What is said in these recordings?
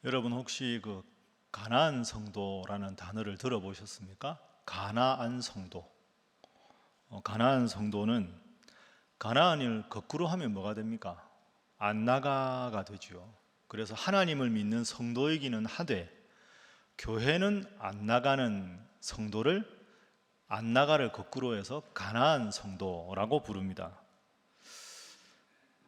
여러분 혹시 그 가나안 성도라는 단어를 들어보셨습니까? 가나안 성도. 가나안 성도는 가나안을 거꾸로 하면 뭐가 됩니까? 안 나가가 되죠. 그래서 하나님을 믿는 성도이기는 하되 교회는 안 나가는 성도를 안 나가를 거꾸로 해서 가나안 성도라고 부릅니다.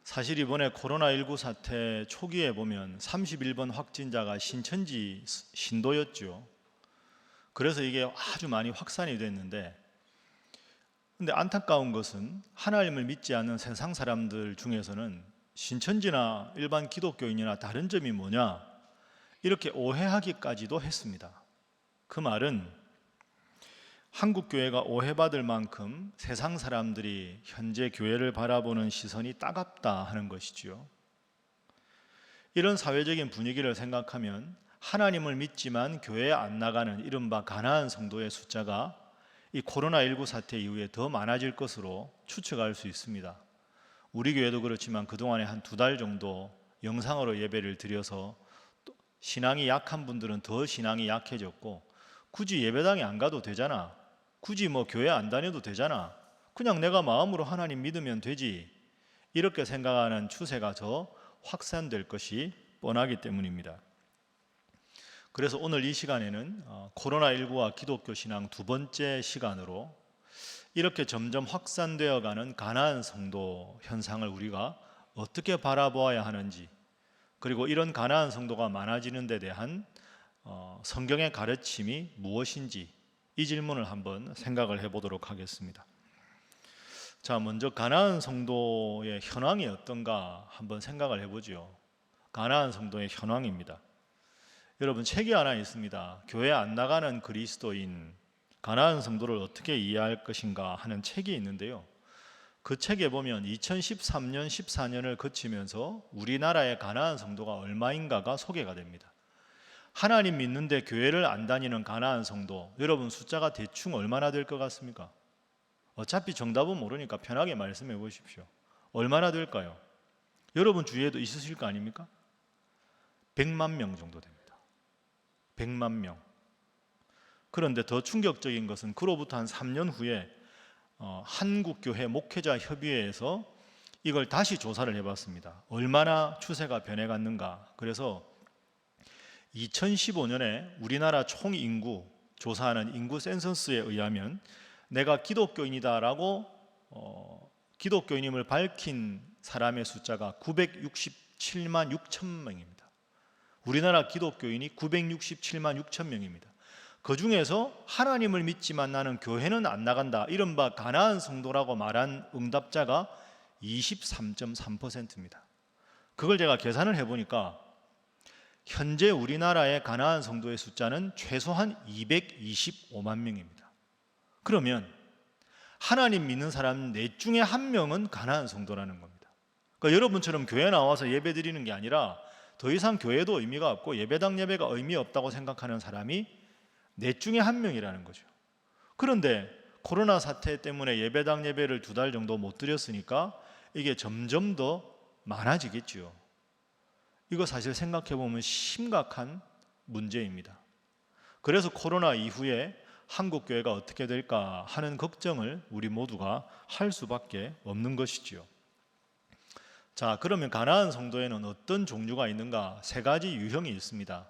사실 이번에 코로나19 사태 초기에 보면 31번 확진자가 신천지 신도였죠. 그래서 이게 아주 많이 확산이 됐는데, 근데 안타까운 것은 하나님을 믿지 않는 세상 사람들 중에서는 신천지나 일반 기독교인이나 다른 점이 뭐냐 이렇게 오해하기까지도 했습니다. 그 말은 한국 교회가 오해받을 만큼 세상 사람들이 현재 교회를 바라보는 시선이 따갑다 하는 것이지요. 이런 사회적인 분위기를 생각하면 하나님을 믿지만 교회에 안 나가는 이른바 가나안 성도의 숫자가 이 코로나19 사태 이후에 더 많아질 것으로 추측할 수 있습니다. 우리 교회도 그렇지만 그동안에 한 2달 정도 영상으로 예배를 드려서 신앙이 약한 분들은 더 신앙이 약해졌고, 굳이 예배당에 안 가도 되잖아, 굳이 교회 안 다녀도 되잖아, 그냥 내가 마음으로 하나님 믿으면 되지, 이렇게 생각하는 추세가 더 확산될 것이 뻔하기 때문입니다. 그래서 오늘 이 시간에는 코로나19와 기독교 신앙 두 번째 시간으로 이렇게 점점 확산되어 가는 가나안 성도 현상을 우리가 어떻게 바라보아야 하는지, 그리고 이런 가나안 성도가 많아지는 데 대한 성경의 가르침이 무엇인지, 이 질문을 한번 생각을 해보도록 하겠습니다. 자, 먼저 가나안 성도의 현황이 어떤가 한번 생각을 해보죠. 가나안 성도의 현황입니다. 여러분, 책이 하나 있습니다. 교회 안 나가는 그리스도인, 가나안 성도를 어떻게 이해할 것인가 하는 책이 있는데요. 그 책에 보면 2013년, 14년을 거치면서 우리나라의 가나안 성도가 얼마인가가 소개가 됩니다. 하나님 믿는데 교회를 안 다니는 가나안 성도, 여러분 숫자가 대충 얼마나 될 것 같습니까? 어차피 정답은 모르니까 편하게 말씀해 보십시오. 얼마나 될까요? 여러분 주위에도 있으실 거 아닙니까? 100만 명 정도 됩니다. 100만 명. 그런데 더 충격적인 것은 그로부터 한 3년 후에 한국교회 목회자 협의회에서 이걸 다시 조사를 해봤습니다. 얼마나 추세가 변해갔는가. 그래서 2015년에 우리나라 총 인구 조사하는 인구 센서스에 의하면 내가 기독교인이다라고 기독교인임을 밝힌 사람의 숫자가 967만 6천 명입니다. 우리나라 기독교인이 967만 6천 명입니다. 그 중에서 하나님을 믿지만 나는 교회는 안 나간다, 이른바 가나안 성도라고 말한 응답자가 23.3%입니다. 그걸 제가 계산을 해보니까 현재 우리나라의 가나안 성도의 숫자는 최소한 225만 명입니다. 그러면 하나님 믿는 사람 넷 중에 한 명은 가나안 성도라는 겁니다. 그러니까 여러분처럼 교회 나와서 예배 드리는 게 아니라 더 이상 교회도 의미가 없고 예배당 예배가 의미 없다고 생각하는 사람이 넷 중에 한 명이라는 거죠. 그런데 코로나 사태 때문에 예배당 예배를 2달 정도 못 드렸으니까 이게 점점 더 많아지겠죠. 이거 사실 생각해보면 심각한 문제입니다. 그래서 코로나 이후에 한국 교회가 어떻게 될까 하는 걱정을 우리 모두가 할 수밖에 없는 것이지요. 자, 그러면 가나안 성도에는 어떤 종류가 있는가? 3가지 유형이 있습니다.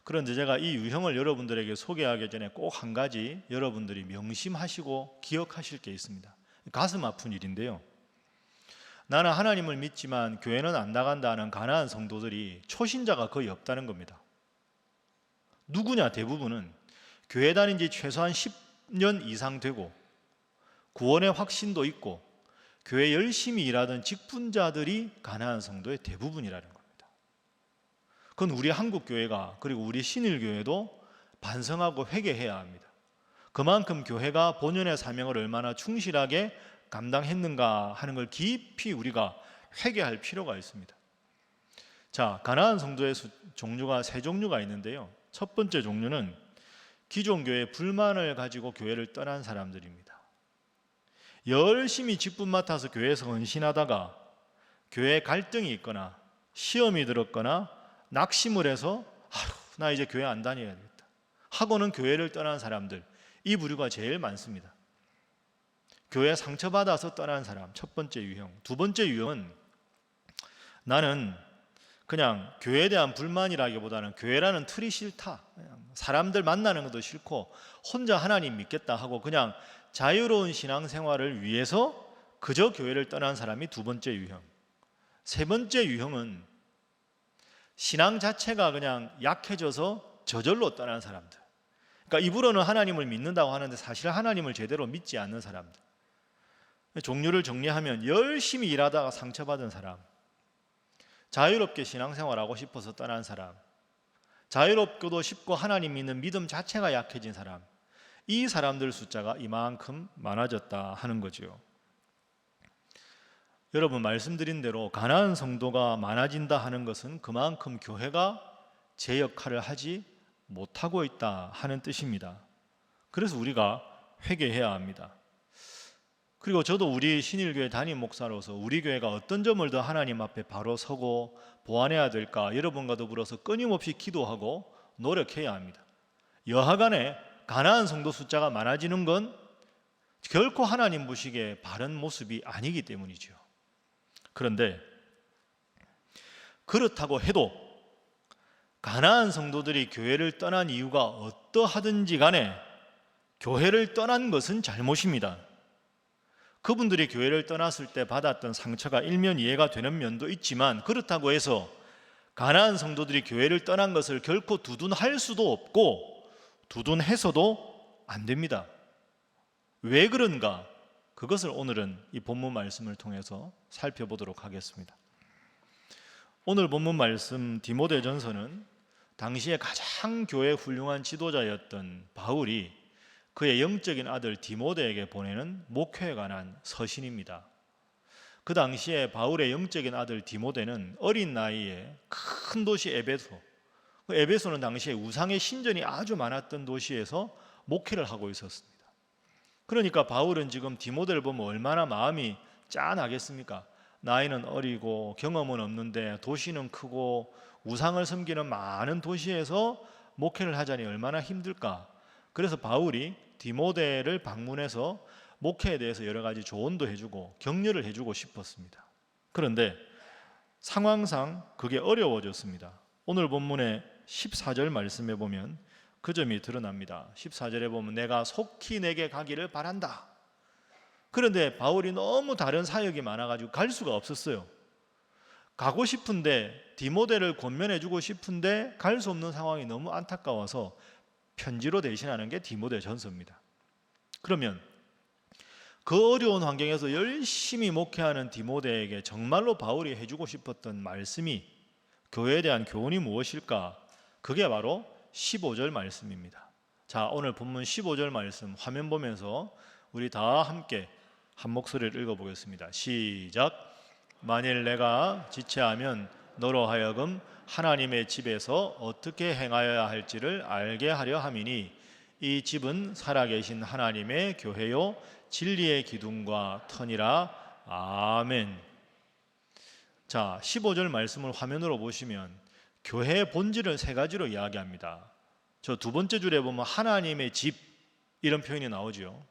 그런데 제가 이 유형을 여러분들에게 소개하기 전에 꼭 한 가지 여러분들이 명심하시고 기억하실 게 있습니다. 가슴 아픈 일인데요. 나는 하나님을 믿지만 교회는 안 나간다는 가나안 성도들이 초신자가 거의 없다는 겁니다. 누구냐? 대부분은 교회 다닌 지 최소한 10년 이상 되고 구원의 확신도 있고 교회 열심히 일하던 직분자들이 가나안 성도의 대부분이라는 겁니다. 그건 우리 한국교회가, 그리고 우리 신일교회도 반성하고 회개해야 합니다. 그만큼 교회가 본연의 사명을 얼마나 충실하게 감당했는가 하는 걸 깊이 우리가 회개할 필요가 있습니다. 자, 가나안 성도의 종류가 3종류가 있는데요. 첫 번째 종류는 기존 교회에 불만을 가지고 교회를 떠난 사람들입니다. 열심히 직분 맡아서 교회에서 헌신하다가 교회에 갈등이 있거나 시험이 들었거나 낙심을 해서 나 이제 교회 안 다녀야 되겠다 하고는 교회를 떠난 사람들, 이 부류가 제일 많습니다. 교회 상처받아서 떠난 사람, 첫 번째 유형. 두 번째 유형은 나는 그냥 교회에 대한 불만이라기보다는 교회라는 틀이 싫다, 사람들 만나는 것도 싫고 혼자 하나님 믿겠다 하고 그냥 자유로운 신앙생활을 위해서 그저 교회를 떠난 사람이 두 번째 유형. 세 번째 유형은 신앙 자체가 그냥 약해져서 저절로 떠난 사람들. 그러니까 입으로는 하나님을 믿는다고 하는데 사실 하나님을 제대로 믿지 않는 사람들. 종류를 정리하면 열심히 일하다가 상처받은 사람, 자유롭게 신앙생활하고 싶어서 떠난 사람, 자유롭고도 싶고 하나님 믿는 믿음 자체가 약해진 사람, 이 사람들 숫자가 이만큼 많아졌다 하는 거죠. 여러분, 말씀드린 대로 가난한 성도가 많아진다 하는 것은 그만큼 교회가 제 역할을 하지 못하고 있다 하는 뜻입니다. 그래서 우리가 회개해야 합니다. 그리고 저도 우리 신일교회 담임 목사로서 우리 교회가 어떤 점을 더 하나님 앞에 바로 서고 보완해야 될까 여러분과 더불어서 끊임없이 기도하고 노력해야 합니다. 여하간에 가난한 성도 숫자가 많아지는 건 결코 하나님 보시기에 바른 모습이 아니기 때문이죠. 그런데 그렇다고 해도 가난한 성도들이 교회를 떠난 이유가 어떠하든지 간에 교회를 떠난 것은 잘못입니다. 그분들이 교회를 떠났을 때 받았던 상처가 일면 이해가 되는 면도 있지만 그렇다고 해서 가난한 성도들이 교회를 떠난 것을 결코 두둔할 수도 없고 두둔해서도 안 됩니다. 왜 그런가? 그것을 오늘은 이 본문 말씀을 통해서 살펴보도록 하겠습니다. 오늘 본문 말씀 디모데전서는 당시에 가장 교회 훌륭한 지도자였던 바울이 그의 영적인 아들 디모데에게 보내는 목회에 관한 서신입니다. 그 당시에 바울의 영적인 아들 디모데는 어린 나이에 큰 도시 에베소, 에베소는 당시에 우상의 신전이 아주 많았던 도시에서 목회를 하고 있었습니다. 그러니까 바울은 지금 디모데를 보면 얼마나 마음이 짠하겠습니까? 나이는 어리고 경험은 없는데 도시는 크고 우상을 섬기는 많은 도시에서 목회를 하자니 얼마나 힘들까? 그래서 바울이 디모데를 방문해서 목회에 대해서 여러 가지 조언도 해주고 격려를 해주고 싶었습니다. 그런데 상황상 그게 어려워졌습니다. 오늘 본문의 14절 말씀에 보면 그 점이 드러납니다. 14절에 보면 내가 속히 내게 가기를 바란다. 그런데 바울이 너무 다른 사역이 많아가지고 갈 수가 없었어요. 가고 싶은데 디모데를 권면해주고 싶은데 갈 수 없는 상황이 너무 안타까워서 편지로 대신하는 게 디모데 전서입니다. 그러면 그 어려운 환경에서 열심히 목회하는 디모데에게 정말로 바울이 해주고 싶었던 말씀이 교회에 대한 교훈이 무엇일까? 그게 바로 15절 말씀입니다. 자, 오늘 본문 15절 말씀 화면 보면서 우리 다 함께 한 목소리를 읽어보겠습니다. 시작. 만일 내가 지체하면 너로 하여금 하나님의 집에서 어떻게 행하여야 할지를 알게 하려 함이니 이 집은 살아계신 하나님의 교회요 진리의 기둥과 터니라. 아멘. 자, 15절 말씀을 화면으로 보시면 교회의 본질을 세 가지로 이야기합니다. 저 두 번째 줄에 보면 하나님의 집 이런 표현이 나오죠.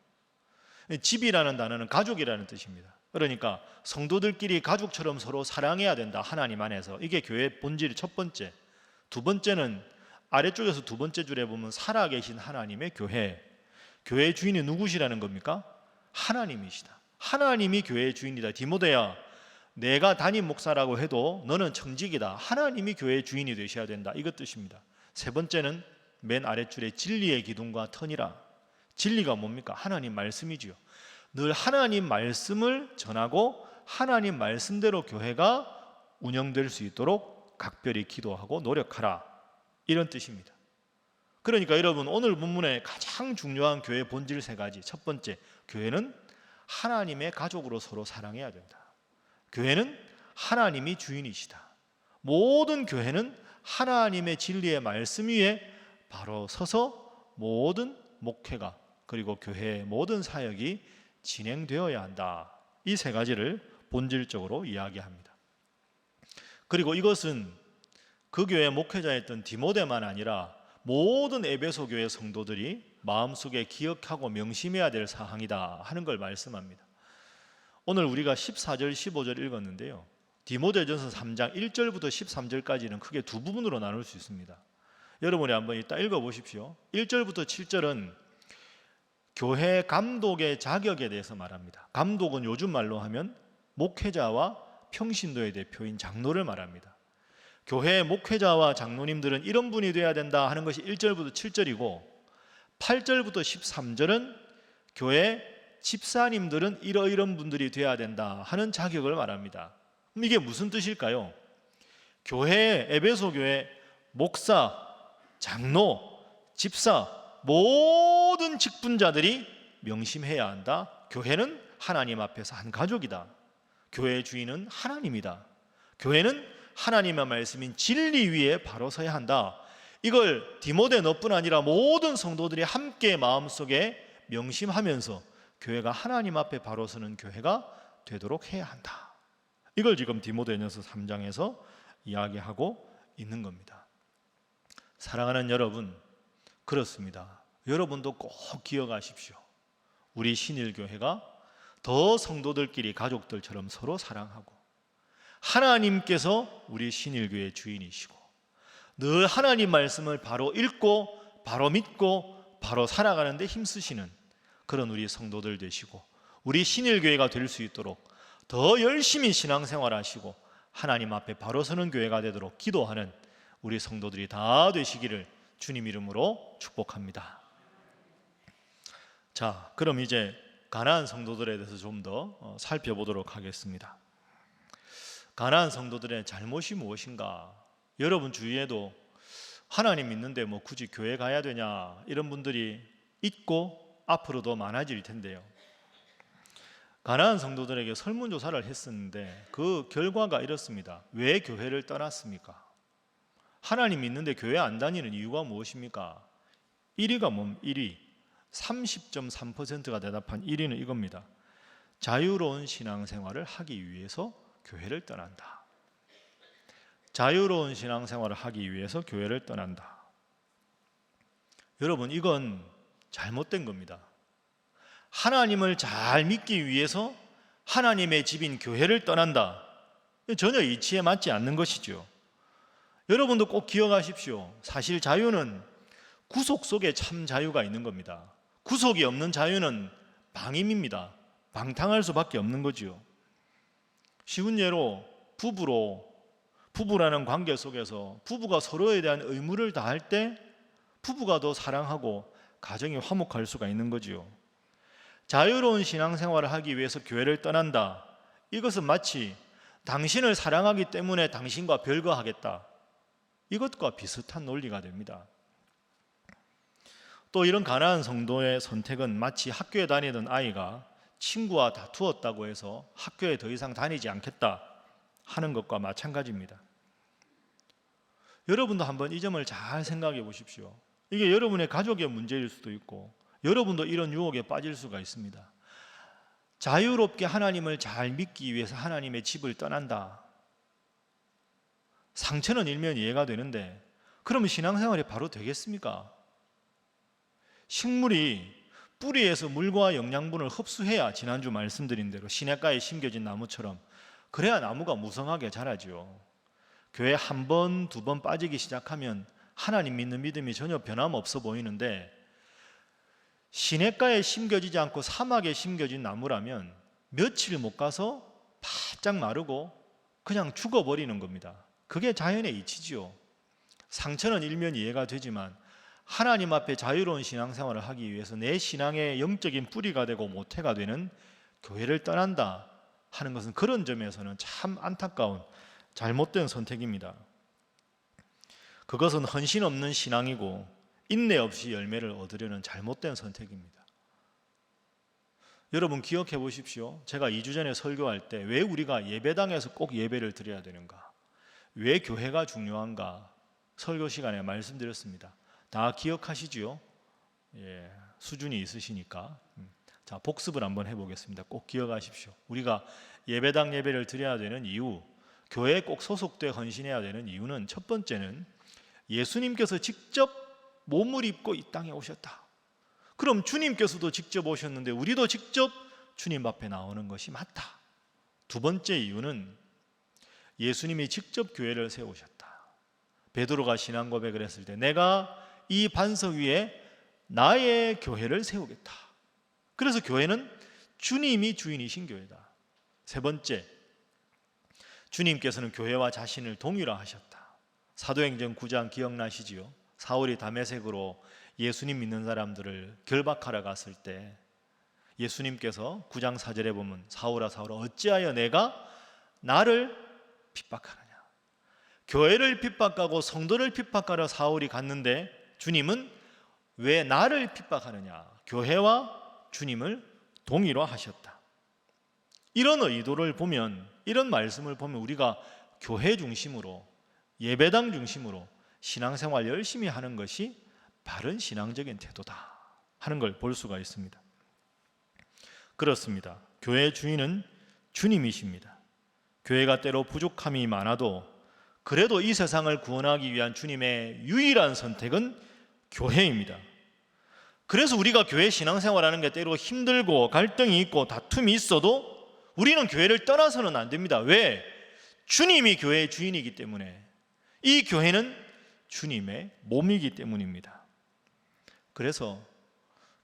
집이라는 단어는 가족이라는 뜻입니다. 그러니까 성도들끼리 가족처럼 서로 사랑해야 된다. 하나님 안에서. 이게 교회의 본질이 첫 번째. 두 번째는 아래쪽에서 두 번째 줄에 보면 살아계신 하나님의 교회. 교회의 주인이 누구시라는 겁니까? 하나님이시다. 하나님이 교회의 주인이다. 디모데야, 내가 담임 목사라고 해도 너는 청직이다. 하나님이 교회의 주인이 되셔야 된다. 이것 뜻입니다. 세 번째는 맨 아랫줄에 진리의 기둥과 터니라. 진리가 뭡니까? 하나님 말씀이지요. 늘 하나님 말씀을 전하고 하나님 말씀대로 교회가 운영될 수 있도록 각별히 기도하고 노력하라. 이런 뜻입니다. 그러니까 여러분, 오늘 본문의 가장 중요한 교회의 본질 세 가지. 첫 번째, 교회는 하나님의 가족으로 서로 사랑해야 된다. 교회는 하나님이 주인이시다. 모든 교회는 하나님의 진리의 말씀 위에 바로 서서 모든 목회가 그리고 교회의 모든 사역이 진행되어야 한다. 이 세 가지를 본질적으로 이야기합니다. 그리고 이것은 그 교회 목회자였던 디모데만 아니라 모든 에베소 교회 성도들이 마음속에 기억하고 명심해야 될 사항이다 하는 걸 말씀합니다. 오늘 우리가 14절, 15절 읽었는데요. 디모데전서 3장 1절부터 13절까지는 크게 두 부분으로 나눌 수 있습니다. 여러분이 한번 이따 읽어보십시오. 1절부터 7절은 교회 감독의 자격에 대해서 말합니다. 감독은 요즘 말로 하면 목회자와 평신도의 대표인 장로를 말합니다. 교회 목회자와 장로님들은 이런 분이 돼야 된다 하는 것이 1절부터 7절이고 8절부터 13절은 교회 집사님들은 이러이런 분들이 돼야 된다 하는 자격을 말합니다. 그럼 이게 무슨 뜻일까요? 교회, 에베소 교회 목사, 장로, 집사 모든 직분자들이 명심해야 한다. 교회는 하나님 앞에서 한 가족이다. 교회의 주인은 하나님이다. 교회는 하나님의 말씀인 진리 위에 바로 서야 한다. 이걸 디모데 너뿐 아니라 모든 성도들이 함께 마음속에 명심하면서 교회가 하나님 앞에 바로 서는 교회가 되도록 해야 한다. 이걸 지금 디모데전서 3장에서 이야기하고 있는 겁니다. 사랑하는 여러분, 그렇습니다. 여러분도 꼭 기억하십시오. 우리 신일교회가 더 성도들끼리 가족들처럼 서로 사랑하고 하나님께서 우리 신일교회의 주인이시고 늘 하나님 말씀을 바로 읽고 바로 믿고 바로 살아가는 데 힘쓰시는 그런 우리 성도들 되시고 우리 신일교회가 될 수 있도록 더 열심히 신앙생활하시고 하나님 앞에 바로 서는 교회가 되도록 기도하는 우리 성도들이 다 되시기를 주님 이름으로 축복합니다. 자, 그럼 이제 가나안 성도들에 대해서 좀 더 살펴보도록 하겠습니다. 가나안 성도들의 잘못이 무엇인가? 여러분 주위에도 하나님 믿는데 뭐 굳이 교회 가야 되냐 이런 분들이 있고 앞으로도 많아질 텐데요. 가나안 성도들에게 설문조사를 했었는데 그 결과가 이렇습니다. 왜 교회를 떠났습니까? 하나님 믿는데 교회 안 다니는 이유가 무엇입니까? 1위가 1위 30.3%가 대답한 1위는 이겁니다. 자유로운 신앙생활을 하기 위해서 교회를 떠난다. 자유로운 신앙생활을 하기 위해서 교회를 떠난다. 여러분 이건 잘못된 겁니다. 하나님을 잘 믿기 위해서 하나님의 집인 교회를 떠난다. 전혀 이치에 맞지 않는 것이죠. 여러분도 꼭 기억하십시오. 사실 자유는 구속 속에 참 자유가 있는 겁니다. 구속이 없는 자유는 방임입니다. 방탕할 수밖에 없는 거지요. 쉬운 예로 부부라는 관계 속에서 부부가 서로에 대한 의무를 다할 때 부부가 더 사랑하고 가정이 화목할 수가 있는 거지요. 자유로운 신앙생활을 하기 위해서 교회를 떠난다. 이것은 마치 당신을 사랑하기 때문에 당신과 별거하겠다. 이것과 비슷한 논리가 됩니다. 또 이런 가나안 성도의 선택은 마치 학교에 다니던 아이가 친구와 다투었다고 해서 학교에 더 이상 다니지 않겠다 하는 것과 마찬가지입니다. 여러분도 한번 이 점을 잘 생각해 보십시오. 이게 여러분의 가족의 문제일 수도 있고 여러분도 이런 유혹에 빠질 수가 있습니다. 자유롭게 하나님을 잘 믿기 위해서 하나님의 집을 떠난다. 상처는 일면 이해가 되는데 그러면 신앙생활이 바로 되겠습니까? 식물이 뿌리에서 물과 영양분을 흡수해야 지난주 말씀드린 대로 시냇가에 심겨진 나무처럼 그래야 나무가 무성하게 자라죠. 교회 한 번, 두 번 빠지기 시작하면 하나님 믿는 믿음이 전혀 변함없어 보이는데 시냇가에 심겨지지 않고 사막에 심겨진 나무라면 며칠 못 가서 바짝 마르고 그냥 죽어버리는 겁니다. 그게 자연의 이치지요. 상처는 일면 이해가 되지만 하나님 앞에 자유로운 신앙생활을 하기 위해서 내 신앙의 영적인 뿌리가 되고 모태가 되는 교회를 떠난다 하는 것은 그런 점에서는 참 안타까운 잘못된 선택입니다. 그것은 헌신 없는 신앙이고 인내 없이 열매를 얻으려는 잘못된 선택입니다. 여러분 기억해 보십시오. 제가 2주 전에 설교할 때 왜 우리가 예배당에서 꼭 예배를 드려야 되는가? 왜 교회가 중요한가? 설교 시간에 말씀드렸습니다. 다 기억하시지요? 예, 수준이 있으시니까. 자, 복습을 한번 해보겠습니다. 꼭 기억하십시오. 우리가 예배당 예배를 드려야 되는 이유, 교회에 꼭 소속돼 헌신해야 되는 이유는 첫 번째는 예수님께서 직접 몸을 입고 이 땅에 오셨다. 그럼 주님께서도 직접 오셨는데 우리도 직접 주님 앞에 나오는 것이 맞다. 두 번째 이유는 예수님이 직접 교회를 세우셨다. 베드로가 신앙 고백을 했을 때 내가 이 반석 위에 나의 교회를 세우겠다. 그래서 교회는 주님이 주인이신 교회다. 세 번째, 주님께서는 교회와 자신을 동일화하셨다. 사도행전 9장 기억나시지요? 사울이 다메섹으로 예수님 믿는 사람들을 결박하러 갔을 때 예수님께서 9장 4절에 보면 사울아 사울아 어찌하여 내가 나를 핍박하느냐. 교회를 핍박하고 성도를 핍박하러 사울이 갔는데 주님은 왜 나를 핍박하느냐. 교회와 주님을 동일화하셨다. 이런 의도를 보면, 이런 말씀을 보면 우리가 교회 중심으로, 예배당 중심으로 신앙생활 열심히 하는 것이 바른 신앙적인 태도다 하는 걸 볼 수가 있습니다. 그렇습니다. 교회의 주인은 주님이십니다. 교회가 때로 부족함이 많아도 그래도 이 세상을 구원하기 위한 주님의 유일한 선택은 교회입니다. 그래서 우리가 교회 신앙생활하는 게 때로 힘들고 갈등이 있고 다툼이 있어도 우리는 교회를 떠나서는 안 됩니다. 왜? 주님이 교회의 주인이기 때문에. 이 교회는 주님의 몸이기 때문입니다. 그래서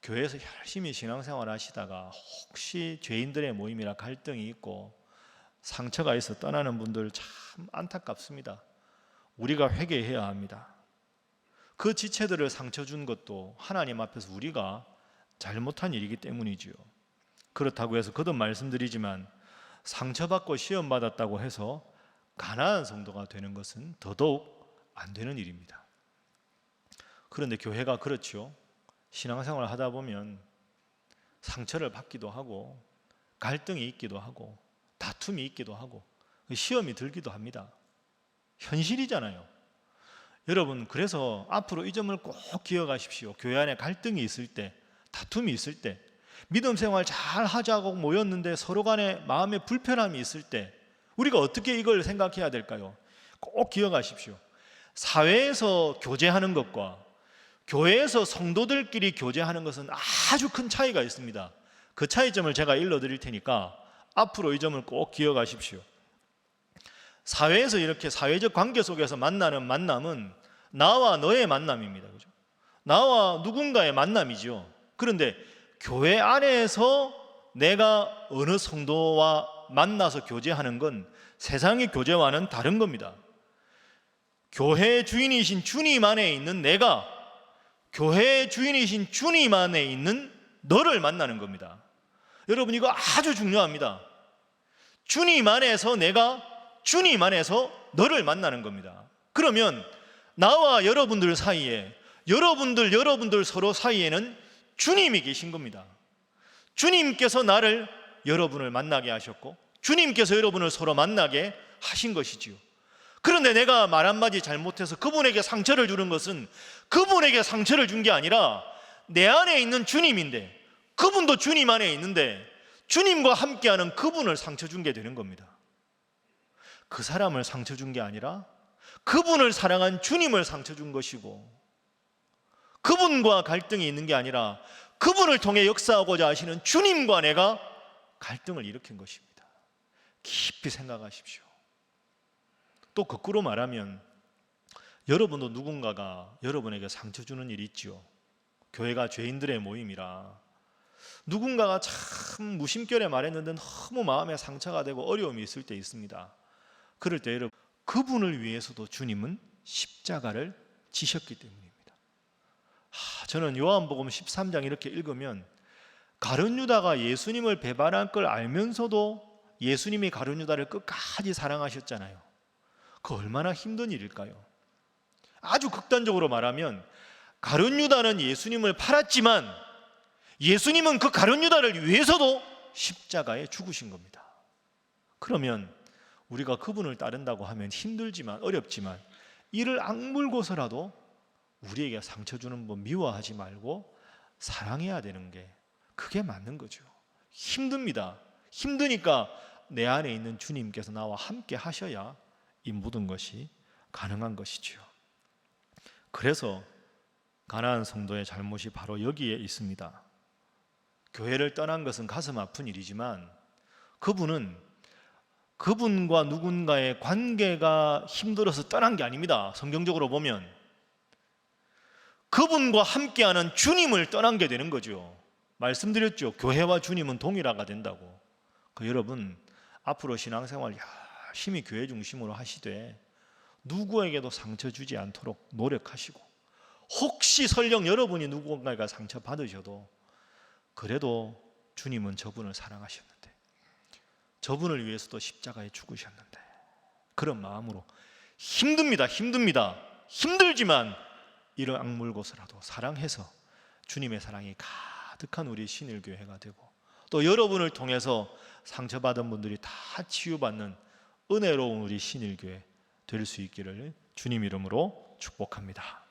교회에서 열심히 신앙생활 하시다가 혹시 죄인들의 모임이라 갈등이 있고 상처가 있어 떠나는 분들 참 안타깝습니다. 우리가 회개해야 합니다. 그 지체들을 상처 준 것도 하나님 앞에서 우리가 잘못한 일이기 때문이지요. 그렇다고 해서 거듭 말씀드리지만 상처받고 시험받았다고 해서 가난한 성도가 되는 것은 더더욱 안 되는 일입니다. 그런데 교회가 그렇죠. 신앙생활을 하다 보면 상처를 받기도 하고 갈등이 있기도 하고 다툼이 있기도 하고 시험이 들기도 합니다. 현실이잖아요. 여러분, 그래서 앞으로 이 점을 꼭 기억하십시오. 교회 안에 갈등이 있을 때, 다툼이 있을 때, 믿음 생활 잘 하자고 모였는데 서로 간에 마음에 불편함이 있을 때 우리가 어떻게 이걸 생각해야 될까요? 꼭 기억하십시오. 사회에서 교제하는 것과 교회에서 성도들끼리 교제하는 것은 아주 큰 차이가 있습니다. 그 차이점을 제가 일러드릴 테니까 앞으로 이 점을 꼭 기억하십시오. 사회에서 이렇게 사회적 관계 속에서 만나는 만남은 나와 너의 만남입니다. 그죠? 나와 누군가의 만남이죠. 그런데 교회 안에서 내가 어느 성도와 만나서 교제하는 건 세상의 교제와는 다른 겁니다. 교회의 주인이신 주님 안에 있는 내가 교회의 주인이신 주님 안에 있는 너를 만나는 겁니다. 여러분, 이거 아주 중요합니다. 주님 안에서 내가 주님 안에서 너를 만나는 겁니다. 그러면 나와 여러분들 사이에 여러분들 서로 사이에는 주님이 계신 겁니다. 주님께서 나를 여러분을 만나게 하셨고 주님께서 여러분을 서로 만나게 하신 것이지요. 그런데 내가 말 한마디 잘못해서 그분에게 상처를 주는 것은 그분에게 상처를 준 게 아니라 내 안에 있는 주님인데, 그분도 주님 안에 있는데 주님과 함께하는 그분을 상처 준 게 되는 겁니다. 그 사람을 상처 준 게 아니라 그분을 사랑한 주님을 상처 준 것이고, 그분과 갈등이 있는 게 아니라 그분을 통해 역사하고자 하시는 주님과 내가 갈등을 일으킨 것입니다. 깊이 생각하십시오. 또 거꾸로 말하면 여러분도 누군가가 여러분에게 상처 주는 일이 있죠. 교회가 죄인들의 모임이라 누군가가 참 무심결에 말했는데 너무 마음에 상처가 되고 어려움이 있을 때 있습니다. 그럴 때 여러분, 그분을 위해서도 주님은 십자가를 지셨기 때문입니다. 저는 요한복음 13장 이렇게 읽으면 가룟 유다가 예수님을 배반할 걸 알면서도 예수님이 가룟 유다를 끝까지 사랑하셨잖아요. 그 얼마나 힘든 일일까요? 아주 극단적으로 말하면 가룟 유다는 예수님을 팔았지만 예수님은 그 가룟 유다를 위해서도 십자가에 죽으신 겁니다. 그러면 우리가 그분을 따른다고 하면 힘들지만 어렵지만 이를 악물고서라도 우리에게 상처 주는 분 미워하지 말고 사랑해야 되는 게 그게 맞는 거죠. 힘듭니다. 힘드니까 내 안에 있는 주님께서 나와 함께 하셔야 이 모든 것이 가능한 것이지요. 그래서 가나안 성도의 잘못이 바로 여기에 있습니다. 교회를 떠난 것은 가슴 아픈 일이지만 그분은 그분과 누군가의 관계가 힘들어서 떠난 게 아닙니다. 성경적으로 보면 그분과 함께하는 주님을 떠난 게 되는 거죠. 말씀드렸죠. 교회와 주님은 동일화가 된다고. 여러분 앞으로 신앙생활 열심히 교회 중심으로 하시되 누구에게도 상처 주지 않도록 노력하시고, 혹시 설령 여러분이 누군가가 상처 받으셔도 그래도 주님은 저분을 사랑하셨는데, 저분을 위해서도 십자가에 죽으셨는데, 그런 마음으로 힘듭니다. 힘들지만 이런 악물고서라도 사랑해서 주님의 사랑이 가득한 우리 신일교회가 되고, 또 여러분을 통해서 상처받은 분들이 다 치유받는 은혜로운 우리 신일교회 될 수 있기를 주님 이름으로 축복합니다.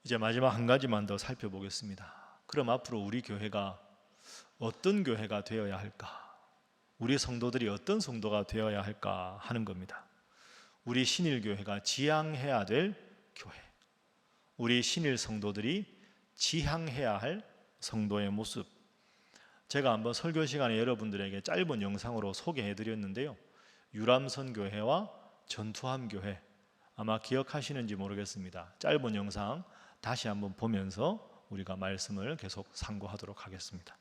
이제 마지막 한 가지만 더 살펴보겠습니다. 그럼 앞으로 우리 교회가 어떤 교회가 되어야 할까? 우리 성도들이 어떤 성도가 되어야 할까 하는 겁니다. 우리 신일교회가 지향해야 될 교회, 우리 신일 성도들이 지향해야 할 성도의 모습, 제가 한번 설교 시간에 여러분들에게 짧은 영상으로 소개해 드렸는데요. 유람선 교회와 전투함 교회, 아마 기억하시는지 모르겠습니다. 짧은 영상 다시 한번 보면서 우리가 말씀을 계속 상고하도록 하겠습니다.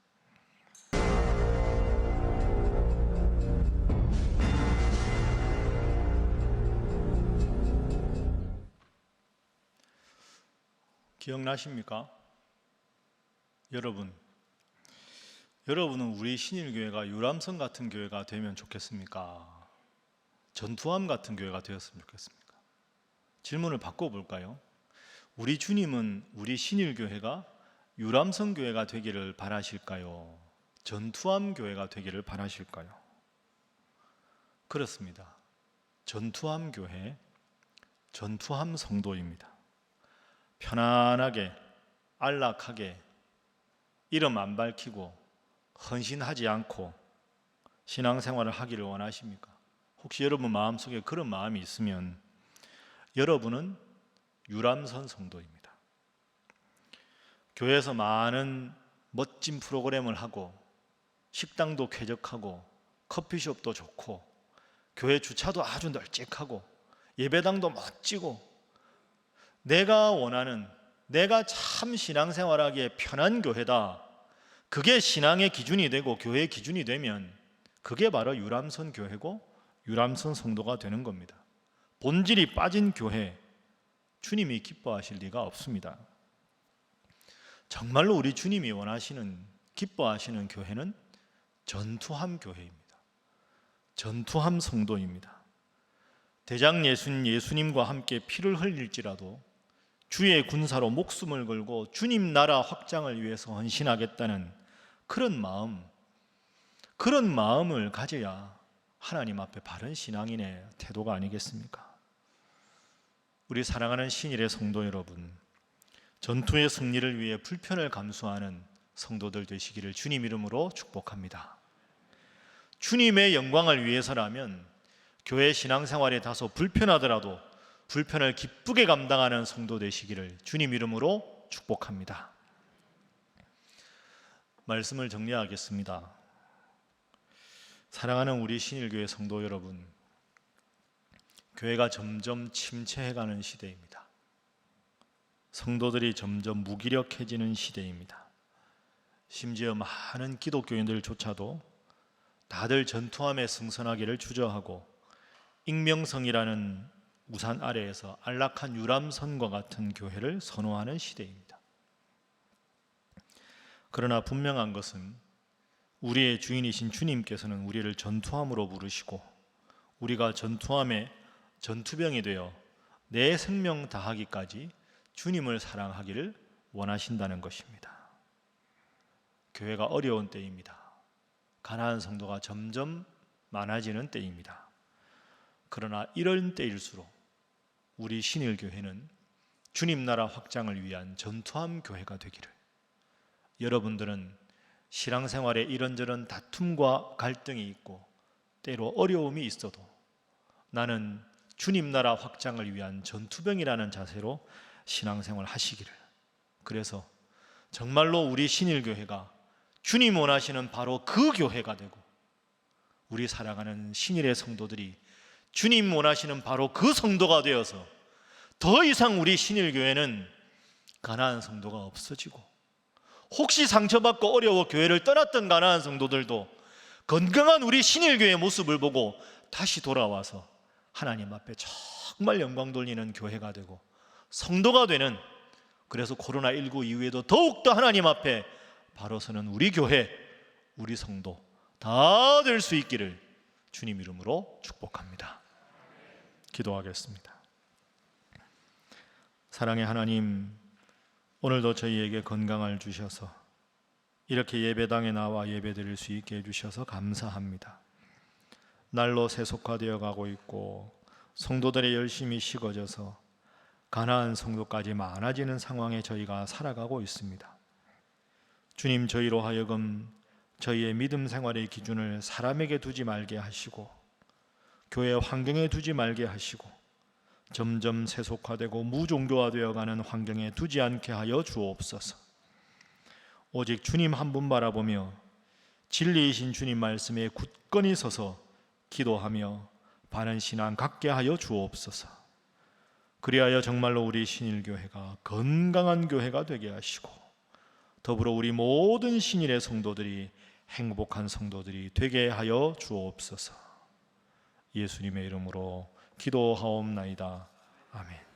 기억나십니까? 여러분은 우리 신일교회가 유람선 같은 교회가 되면 좋겠습니까? 전투함 같은 교회가 되었으면 좋겠습니까? 질문을 바꿔볼까요? 우리 주님은 우리 신일교회가 유람선 교회가 되기를 바라실까요? 전투함 교회가 되기를 바라실까요? 그렇습니다. 전투함 교회, 전투함 성도입니다. 편안하게, 안락하게, 이름 안 밝히고 헌신하지 않고 신앙생활을 하기를 원하십니까? 혹시 여러분 마음속에 그런 마음이 있으면 여러분은 유람선 성도입니다. 교회에서 많은 멋진 프로그램을 하고 식당도 쾌적하고 커피숍도 좋고 교회 주차도 아주 널찍하고 예배당도 멋지고, 내가 원하는, 내가 참 신앙생활하기에 편한 교회다, 그게 신앙의 기준이 되고 교회의 기준이 되면 그게 바로 유람선 교회고 유람선 성도가 되는 겁니다. 본질이 빠진 교회, 주님이 기뻐하실 리가 없습니다. 정말로 우리 주님이 원하시는, 기뻐하시는 교회는 전투함 교회입니다. 전투함 성도입니다. 대장 예수님과 함께 피를 흘릴지라도 주의 군사로 목숨을 걸고 주님 나라 확장을 위해서 헌신하겠다는 그런 마음을 가져야 하나님 앞에 바른 신앙인의 태도가 아니겠습니까? 우리 사랑하는 신일의 성도 여러분, 전투의 승리를 위해 불편을 감수하는 성도들 되시기를 주님 이름으로 축복합니다. 주님의 영광을 위해서라면 교회 신앙생활에 다소 불편하더라도 불편을 기쁘게 감당하는 성도 되시기를 주님 이름으로 축복합니다. 말씀을 정리하겠습니다. 사랑하는 우리 신일교회 성도 여러분, 교회가 점점 침체해가는 시대입니다. 성도들이 점점 무기력해지는 시대입니다. 심지어 많은 기독교인들조차도 다들 전투함에 승선하기를 주저하고 익명성이라는 우산 아래에서 안락한 유람선과 같은 교회를 선호하는 시대입니다. 그러나 분명한 것은 우리의 주인이신 주님께서는 우리를 전투함으로 부르시고 우리가 전투함의 전투병이 되어 내 생명 다하기까지 주님을 사랑하기를 원하신다는 것입니다. 교회가 어려운 때입니다. 가난한 성도가 점점 많아지는 때입니다. 그러나 이런 때일수록 우리 신일교회는 주님 나라 확장을 위한 전투함 교회가 되기를, 여러분들은 신앙생활에 이런저런 다툼과 갈등이 있고 때로 어려움이 있어도 나는 주님 나라 확장을 위한 전투병이라는 자세로 신앙생활 하시기를. 그래서 정말로 우리 신일교회가 주님 원하시는 바로 그 교회가 되고 우리 살아가는 신일의 성도들이 주님 원하시는 바로 그 성도가 되어서 더 이상 우리 신일교회는 가난한 성도가 없어지고, 혹시 상처받고 어려워 교회를 떠났던 가난한 성도들도 건강한 우리 신일교회의 모습을 보고 다시 돌아와서 하나님 앞에 정말 영광 돌리는 교회가 되고 성도가 되는, 그래서 코로나19 이후에도 더욱더 하나님 앞에 바로 서는 우리 교회, 우리 성도 다 될 수 있기를 주님 이름으로 축복합니다. 기도하겠습니다. 사랑의 하나님, 오늘도 저희에게 건강을 주셔서 이렇게 예배당에 나와 예배드릴 수 있게 해주셔서 감사합니다. 날로 세속화되어 가고 있고 성도들의 열심이 식어져서 가난한 성도까지 많아지는 상황에 저희가 살아가고 있습니다. 주님, 저희로 하여금 저희의 믿음 생활의 기준을 사람에게 두지 말게 하시고 교회 환경에 두지 말게 하시고 점점 세속화되고 무종교화되어가는 환경에 두지 않게 하여 주옵소서. 오직 주님 한 분 바라보며 진리이신 주님 말씀에 굳건히 서서 기도하며 바른 신앙 갖게 하여 주옵소서. 그리하여 정말로 우리 신일교회가 건강한 교회가 되게 하시고 더불어 우리 모든 신일의 성도들이 행복한 성도들이 되게 하여 주옵소서. 예수님의 이름으로 기도하옵나이다. 아멘.